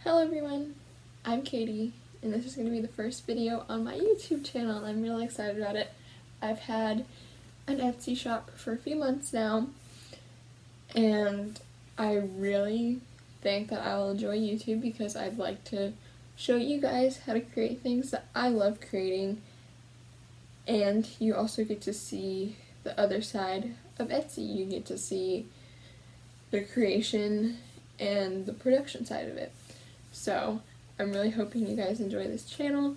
Hello everyone, I'm Katie, and this is going to be the first video on my YouTube channel, and I'm really excited about it. I've had an Etsy shop for a few months now, and I really think that I'll enjoy YouTube because I'd like to show you guys how to create things that I love creating, and you also get to see the other side of Etsy. You get to see the creation and the production side of it. So I'm really hoping you guys enjoy this channel.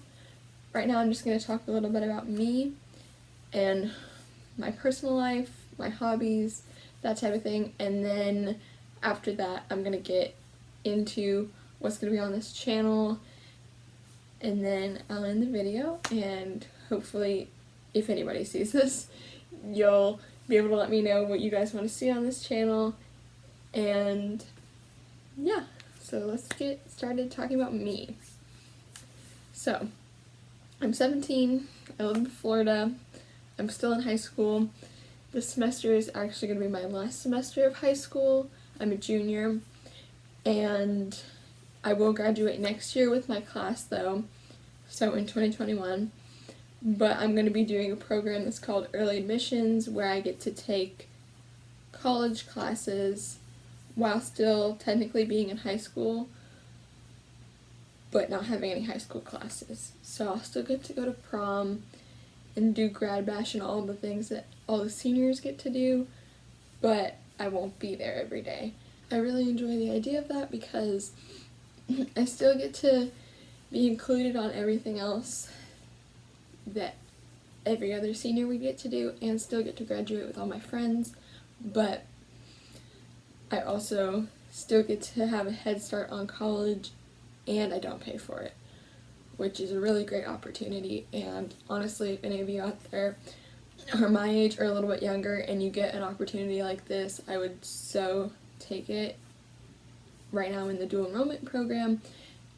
Right now I'm just going to talk a little bit about me and my personal life, my hobbies, that type of thing, and then after that I'm going to get into what's going to be on this channel, and then I'll end the video, and hopefully if anybody sees this you'll be able to let me know what you guys want to see on this channel. And yeah, so let's get started talking about me. So, I'm 17, I live in Florida, I'm still in high school. This semester is actually going to be my last semester of high school. I'm a junior, and I will graduate next year with my class though, so in 2021. But I'm going to be doing a program that's called Early Admissions, where I get to take college classes while still technically being in high school, but not having any high school classes. So I'll still get to go to prom and do grad bash and all the things that all the seniors get to do, but I won't be there every day. I really enjoy the idea of that because I still get to be included on everything else that every other senior would get to do, and still get to graduate with all my friends, but I also still get to have a head start on college, and I don't pay for it, which is a really great opportunity. And honestly, if any of you out there are my age or a little bit younger and you get an opportunity like this, I would so take it. Right now I'm in the dual enrollment program,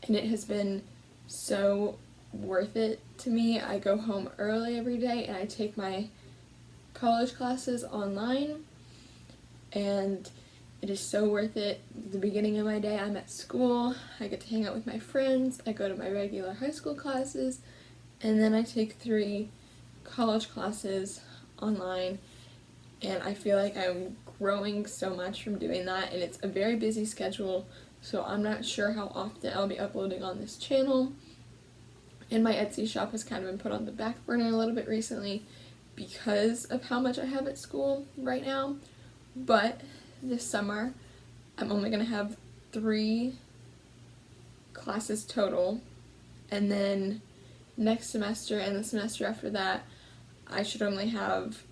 and it has been so worth it to me. I go home early every day and I take my college classes online, and it is so worth it. The beginning of my day I'm at school, I get to hang out with my friends, I go to my regular high school classes, and then I take 3 college classes online, and I feel like I'm growing so much from doing that, and it's a very busy schedule, so I'm not sure how often I'll be uploading on this channel. And my Etsy shop has kind of been put on the back burner a little bit recently because of how much I have at school right now, but this summer I'm only going to have 3 classes total, and then next semester and the semester after that I should only have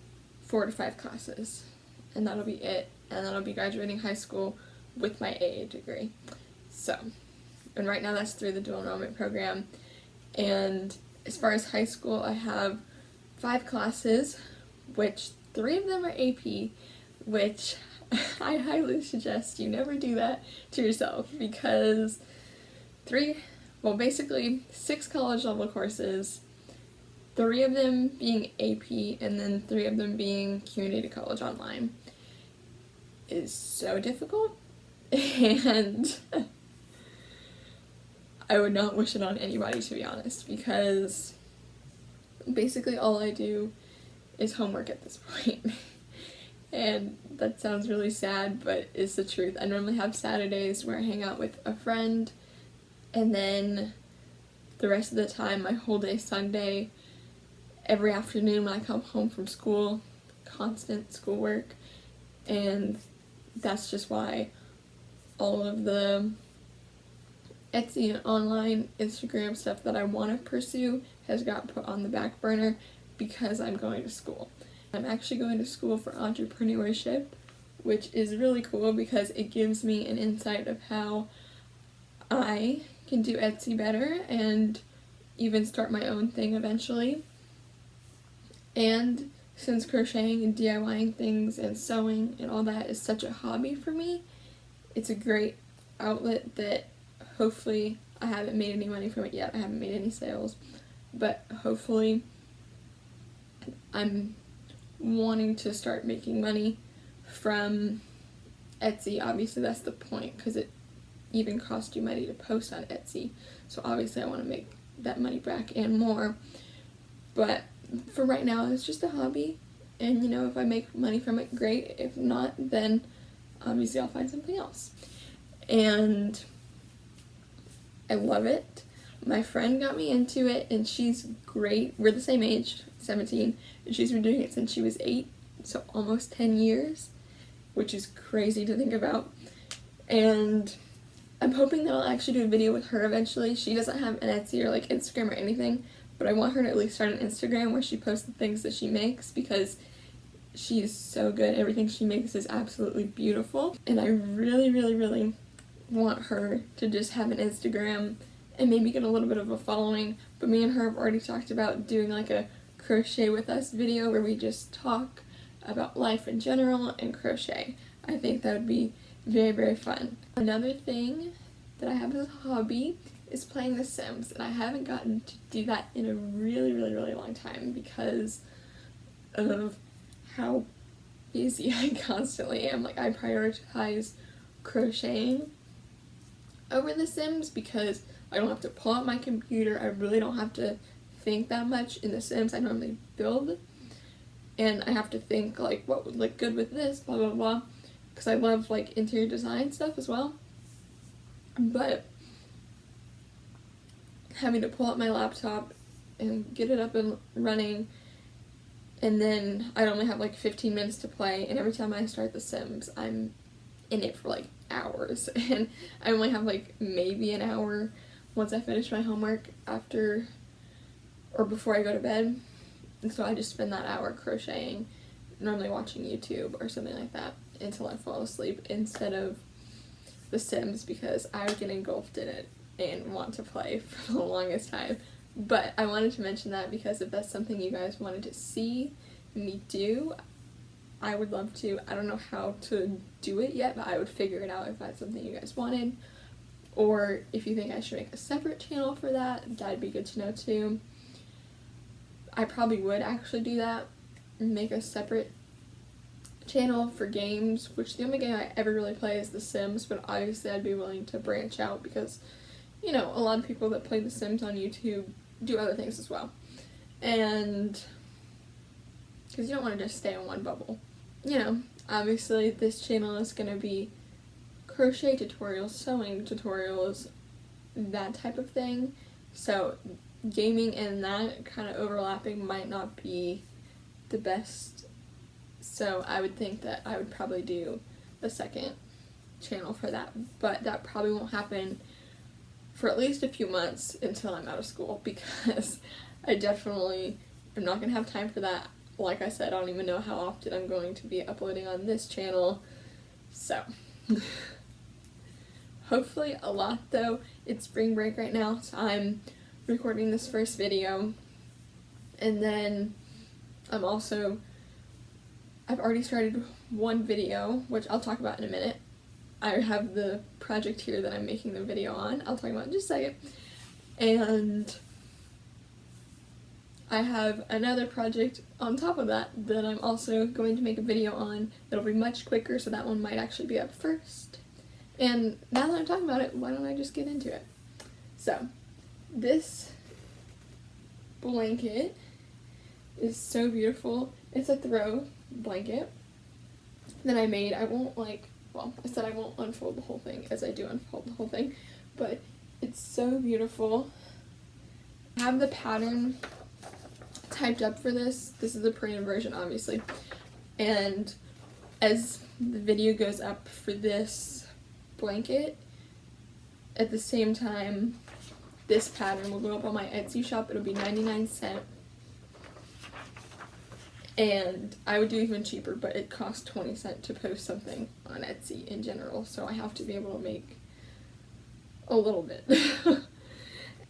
4 to 5 classes, and that'll be it, and then I'll be graduating high school with my AA degree. So, and right now that's through the dual enrollment program. And as far as high school, I have 5 classes, which 3 of them are AP, which I highly suggest you never do that to yourself, because basically 6 college level courses, 3 of them being AP, and then 3 of them being community college online, is so difficult, and I would not wish it on anybody, to be honest, because basically all I do is homework at this point. And that sounds really sad, but it's the truth. I normally have Saturdays where I hang out with a friend, and then the rest of the time, my whole day Sunday, every afternoon when I come home from school, constant schoolwork, and that's just why all of the Etsy and online Instagram stuff that I want to pursue has got put on the back burner because I'm going to school. I'm actually going to school for entrepreneurship, which is really cool because it gives me an insight of how I can do Etsy better and even start my own thing eventually. And since crocheting and DIYing things and sewing and all that is such a hobby for me, it's a great outlet that hopefully, I haven't made any money from it yet, I haven't made any sales, but hopefully I'm wanting to start making money from Etsy. Obviously that's the point, because it even cost you money to post on Etsy. So obviously I want to make that money back and more. But for right now, it's just a hobby. And, you know, if I make money from it, great. If not, then obviously I'll find something else. And I love it. My friend got me into it, and she's great. We're the same age, 17, and she's been doing it since she was 8, so almost 10 years, which is crazy to think about. And I'm hoping that I'll actually do a video with her eventually. She doesn't have an Etsy or like Instagram or anything, but I want her to at least start an Instagram where she posts the things that she makes, because she is so good. Everything she makes is absolutely beautiful, and I really, really, really want her to just have an Instagram and maybe get a little bit of a following. But me and her have already talked about doing like a crochet with us video where we just talk about life in general and crochet. I think that would be very, very fun. Another thing that I have as a hobby is playing The Sims, and I haven't gotten to do that in a really, really, really long time because of how busy I constantly am. Like, I prioritize crocheting over The Sims because I don't have to pull out my computer. I really don't have to think that much. In The Sims, I normally build, and I have to think like what would look good with this, blah blah blah, because I love like interior design stuff as well. But having to pull out my laptop and get it up and running, and then I only have like 15 minutes to play, and every time I start The Sims, I'm in it for like hours, and I only have like maybe an hour once I finish my homework after or before I go to bed, and so I just spend that hour crocheting, normally watching YouTube or something like that until I fall asleep instead of The Sims, because I would get engulfed in it and want to play for the longest time. But I wanted to mention that because if that's something you guys wanted to see me do, I would love to. I don't know how to do it yet, but I would figure it out if that's something you guys wanted. Or if you think I should make a separate channel for that, that'd be good to know too. I probably would actually do that, make a separate channel for games, which the only game I ever really play is The Sims, but obviously I'd be willing to branch out because, you know, a lot of people that play The Sims on YouTube do other things as well. And because you don't want to just stay in one bubble. You know, obviously this channel is going to be crochet tutorials, sewing tutorials, that type of thing. So gaming and that kind of overlapping might not be the best. So I would think that I would probably do a second channel for that, but that probably won't happen for at least a few months until I'm out of school, because I definitely am not going to have time for that. Like I said, I don't even know how often I'm going to be uploading on this channel, so hopefully a lot though. It's spring break right now, so I'm recording this first video, and then I've already started one video, which I'll talk about in a minute. I have the project here that I'm making the video on. I'll talk about it in just a second. And I have another project on top of that that I'm also going to make a video on that'll be much quicker, so that one might actually be up first. And now that I'm talking about it, why don't I just get into it? So, this blanket is so beautiful. It's a throw blanket that I made. I said I won't unfold the whole thing, as I do unfold the whole thing, but it's so beautiful. I have the pattern typed up for this. This is the printed version, obviously, and as the video goes up for this blanket, at the same time this pattern will go up on my Etsy shop. It'll be 99¢. And I would do even cheaper, but it costs 20¢ to post something on Etsy in general, so I have to be able to make a little bit.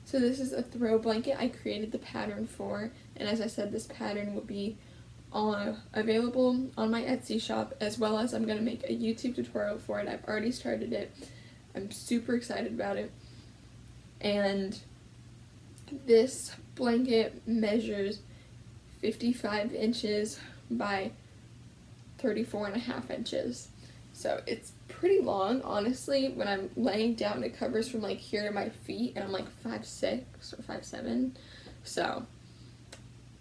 So this is a throw blanket I created the pattern for, and as I said, this pattern will be available on my Etsy shop, as well as I'm going to make a YouTube tutorial for it. I've already started it. I'm super excited about it. And this blanket measures 55 inches by 34.5 inches. So it's pretty long, honestly. When I'm laying down, it covers from like here to my feet, and I'm like 5'6" or 5'7", so,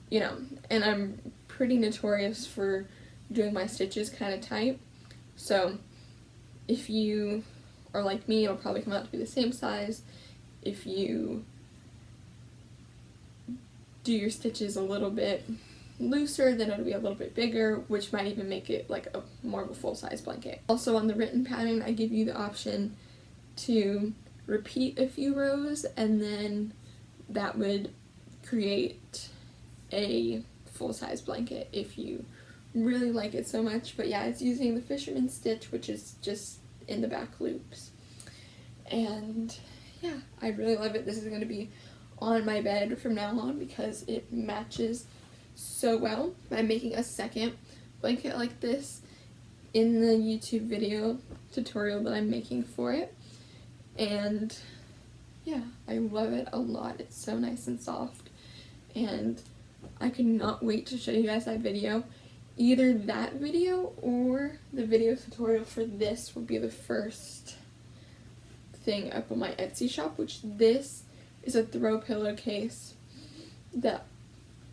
you know, and I'm pretty notorious for doing my stitches kind of tight, so if you are like me, it'll probably come out to be the same size. If you do your stitches a little bit looser, then it'll be a little bit bigger, which might even make it like a more of a full-size blanket. Also on the written pattern, I give you the option to repeat a few rows, and then that would create a full-size blanket if you really like it so much. But yeah, it's using the fisherman stitch, which is just in the back loops, and yeah, I really love it. This is going to be on my bed from now on because it matches so well. I'm making a second blanket like this in the YouTube video tutorial that I'm making for it, and yeah, I love it a lot. It's so nice and soft, and I could not wait to show you guys that video. Either that video or the video tutorial for this will be the first thing up on my Etsy shop, which this is a throw pillowcase that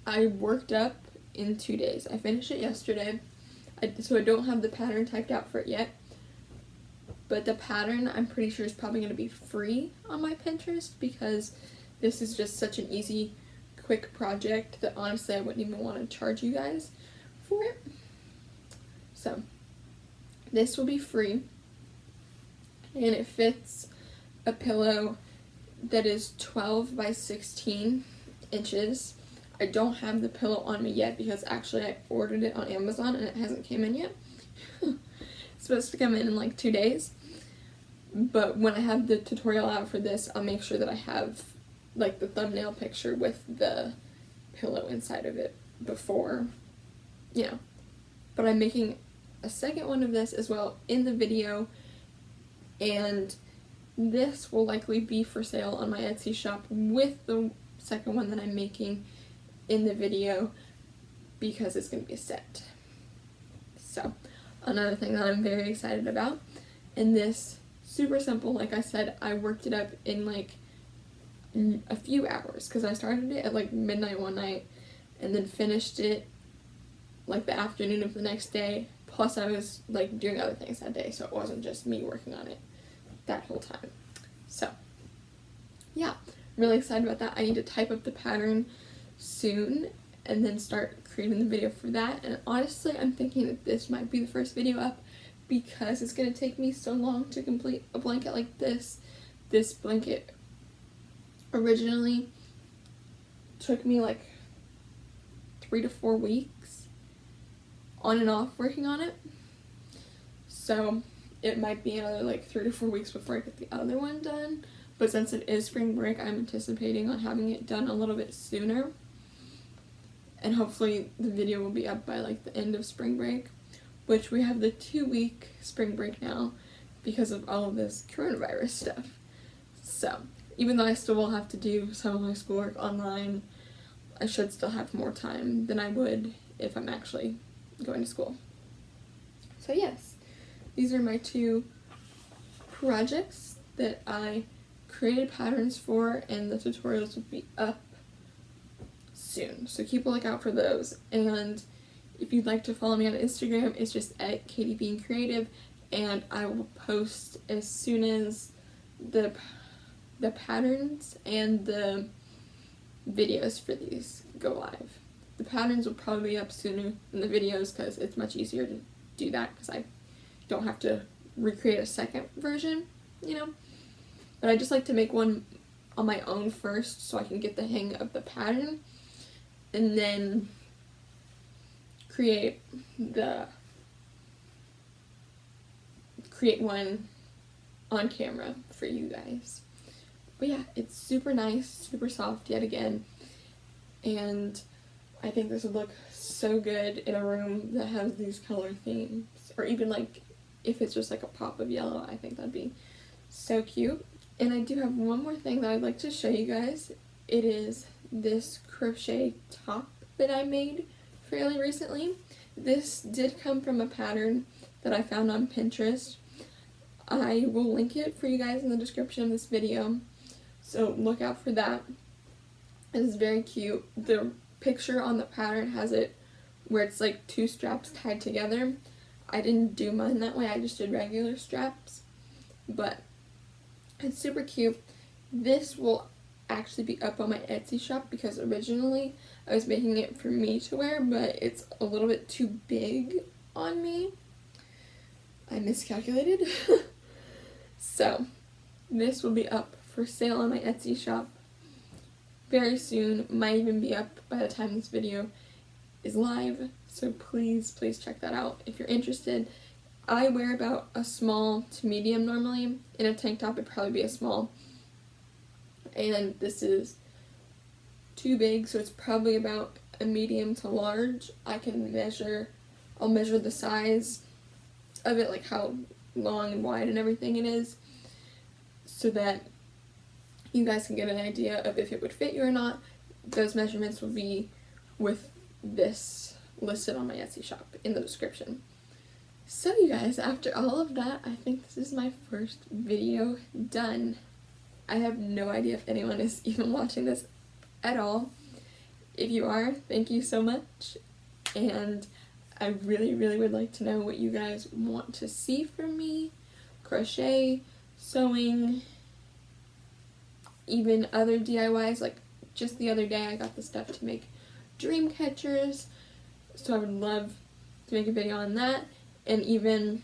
I worked up in 2 days. I finished it yesterday, so I don't have the pattern typed out for it yet, but the pattern I'm pretty sure is probably going to be free on my Pinterest because this is just such an easy, quick project that honestly I wouldn't even want to charge you guys for it. So this will be free, and it fits a pillow that is 12 by 16 inches. I don't have the pillow on me yet because actually I ordered it on Amazon and it hasn't came in yet. It's supposed to come in like 2 days, but when I have the tutorial out for this, I'll make sure that I have like the thumbnail picture with the pillow inside of it before, you know. But I'm making a second one of this as well in the video, and this will likely be for sale on my Etsy shop with the second one that I'm making in the video because it's going to be a set. So, another thing that I'm very excited about, and this, super simple, like I said, I worked it up in like a few hours because I started it at like midnight one night and then finished it like the afternoon of the next day, plus I was like doing other things that day, so it wasn't just me working on it that whole time. So yeah, I'm really excited about that. I need to type up the pattern soon and then start creating the video for that, and honestly I'm thinking that this might be the first video up because it's going to take me so long to complete a blanket like this. This blanket originally took me like 3 to 4 weeks on and off working on it, so it might be another like 3 to 4 weeks before I get the other one done. But since it is spring break, I'm anticipating on having it done a little bit sooner, and hopefully the video will be up by like the end of spring break, which we have the 2-week spring break now because of all of this coronavirus stuff. So even though I still will have to do some of my schoolwork online, I should still have more time than I would if I'm actually going to school. So yes, these are my 2 projects that I created patterns for, and the tutorials will be up soon, so keep a lookout for those. And if you'd like to follow me on Instagram, it's just at KatieBeingCreative, and I will post as soon as the patterns and the videos for these go live. The patterns will probably be up sooner than the videos because it's much easier to do that because I don't have to recreate a second version, you know. But I just like to make one on my own first so I can get the hang of the pattern, and then create one on camera for you guys. But yeah, it's super nice, super soft yet again, and I think this would look so good in a room that has these color themes, or even like if it's just like a pop of yellow, I think that'd be so cute. And I do have one more thing that I'd like to show you guys. It is this crochet top that I made fairly recently. This did come from a pattern that I found on Pinterest, I will link it for you guys in the description of this video, so look out for that. It is very cute. The picture on the pattern has it where it's like 2 straps tied together. I didn't do mine that way, I just did regular straps, but it's super cute. This will actually be up on my Etsy shop because originally I was making it for me to wear, but it's a little bit too big on me. I miscalculated. So this will be up for sale on my Etsy shop very soon. Might even be up by the time this video is live, so please check that out if you're interested. I wear about a small to medium normally. In a tank top it'd probably be a small, and this is too big, so it's probably about a medium to large. I'll measure the size of it, like how long and wide and everything it is, so that you guys can get an idea of if it would fit you or not. Those measurements will be with this listed on my Etsy shop in the description. So you guys, after all of that, I think this is my first video done. I have no idea if anyone is even watching this at all. If you are, thank you so much, and I really would like to know what you guys want to see from me. Crochet, sewing, even other DIYs. Like just the other day I got the stuff to make dream catchers, so I would love to make a video on that. And even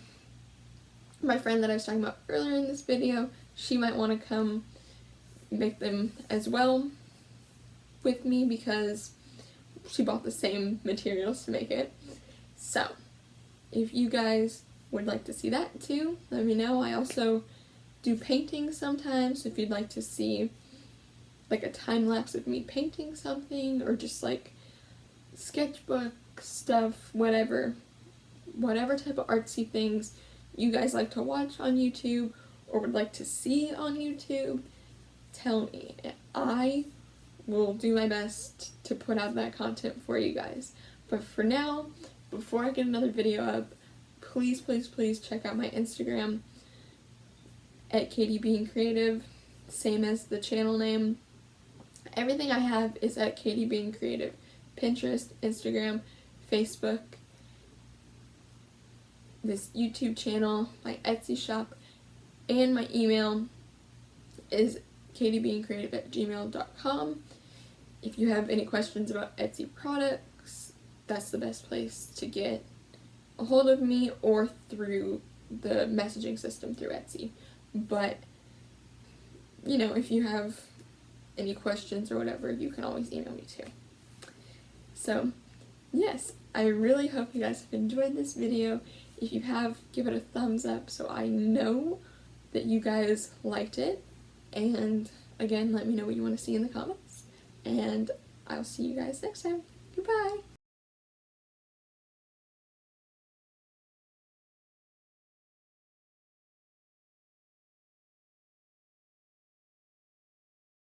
my friend that I was talking about earlier in this video, she might want to come make them as well with me because she bought the same materials to make it. So if you guys would like to see that too, let me know. I also do painting sometimes, so if you'd like to see like a time lapse of me painting something, or just like sketchbook stuff, whatever type of artsy things you guys like to watch on YouTube or would like to see on YouTube, tell me. I will do my best to put out that content for you guys. But for now, before I get another video up, please check out my Instagram at Katie Being Creative, same as the channel name. Everything I have is at Katie Being Creative. Pinterest, Instagram, Facebook, this YouTube channel, my Etsy shop, and my email is katiebeingcreative@gmail.com. If you have any questions about Etsy products, that's the best place to get a hold of me, or through the messaging system through Etsy. But, you know, if you have any questions or whatever, you can always email me too. So, yes, I really hope you guys have enjoyed this video. If you have, give it a thumbs up so I know that you guys liked it. And again, let me know what you want to see in the comments. And I'll see you guys next time. Goodbye!